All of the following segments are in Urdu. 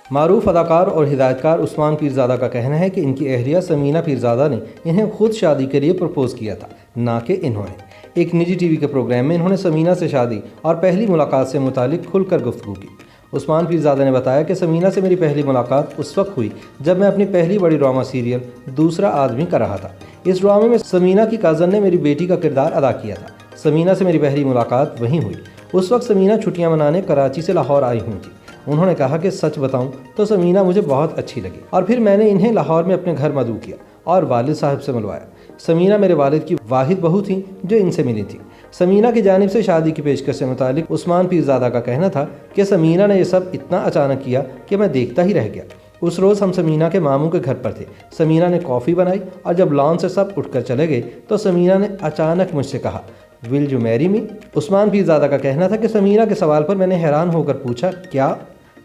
معروف اداکار اور ہدایتکار عثمان پیرزادہ کا کہنا ہے کہ ان کی اہلیہ سمینہ پیرزادہ نے انہیں خود شادی کے لیے پرپوز کیا تھا، نہ کہ انہوں نے۔ ایک نجی ٹی وی کے پروگرام میں انہوں نے سمینہ سے شادی اور پہلی ملاقات سے متعلق کھل کر گفتگو کی۔ عثمان پیرزادہ نے بتایا کہ سمینہ سے میری پہلی ملاقات اس وقت ہوئی جب میں اپنی پہلی بڑی ڈرامہ سیریل دوسرا آدمی کر رہا تھا۔ اس ڈرامے میں سمینہ کی کازن نے میری بیٹی کا کردار ادا کیا تھا۔ سمینہ سے میری پہلی ملاقات وہیں ہوئی۔ اس وقت سمینہ چھٹیاں منانے کراچی سے لاہور آئی ہوئی تھی۔ انہوں نے کہا کہ سچ بتاؤں تو سمینہ مجھے بہت اچھی لگی، اور پھر میں نے انہیں لاہور میں اپنے گھر مدعو کیا اور والد صاحب سے ملوایا۔ سمینہ میرے والد کی واحد بہو تھیں جو ان سے ملی تھی۔ سمینہ کی جانب سے شادی کی پیشکش سے متعلق عثمان پیرزادہ کا کہنا تھا کہ سمینہ نے یہ سب اتنا اچانک کیا کہ میں دیکھتا ہی رہ گیا۔ اس روز ہم سمینہ کے ماموں کے گھر پر تھے۔ سمینہ نے کافی بنائی اور جب لان سے سب اٹھ کر چلے گئے تو سمینہ نے اچانک مجھ سے کہا، ول یو میری می؟ عثمان پیرزادہ کا کہنا تھا کہ سمینہ کے سوال پر میں نے حیران ہو کر پوچھا، کیا؟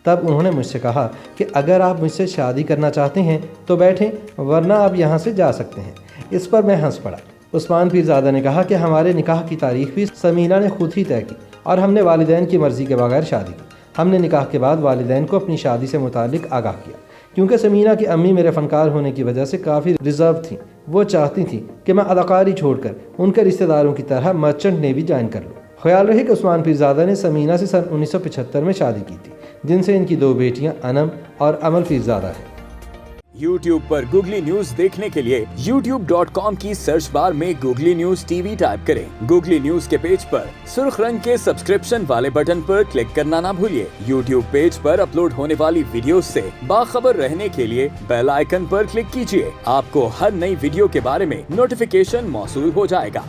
تب انہوں نے مجھ سے کہا کہ اگر آپ مجھ سے شادی کرنا چاہتے ہیں تو بیٹھیں، ورنہ آپ یہاں سے جا سکتے ہیں۔ اس پر میں ہنس پڑا۔ عثمان پیرزادہ نے کہا کہ ہمارے نکاح کی تاریخ بھی سمینہ نے خود ہی طے کی اور ہم نے والدین کی مرضی کے بغیر شادی کی۔ ہم نے نکاح کے بعد والدین کو اپنی شادی سے متعلق آگاہ کیا، کیونکہ سمینہ کی امی میرے فنکار ہونے کی وجہ سے کافی ریزرو تھیں۔ وہ چاہتی تھیں کہ میں اداکاری چھوڑ کر ان کے رشتہ داروں کی طرح مرچنٹ نیوی جوائن کر لوں۔ خیال رہے کہ عثمان پیرزادہ نے سمینہ سے سن 1975 میں شادی کی تھی، جن سے ان کی 2 بیٹیاں انم اور امل پیرزادہ ہیں۔ YouTube پر گوگلی نیوز دیکھنے کے لیے youtube.com کی سرچ بار میں googly news T V type کریں۔ گوگلی نیوز کے پیج پر سرخ رنگ کے سبسکرپشن والے بٹن پر کلک کرنا نہ بھولیے۔ YouTube پیج پر اپلوڈ ہونے والی ویڈیوز سے باخبر رہنے کے لیے بیل آئیکن پر کلک کیجیے۔ آپ کو ہر نئی ویڈیو کے بارے میں نوٹیفیکیشن موصول ہو جائے گا۔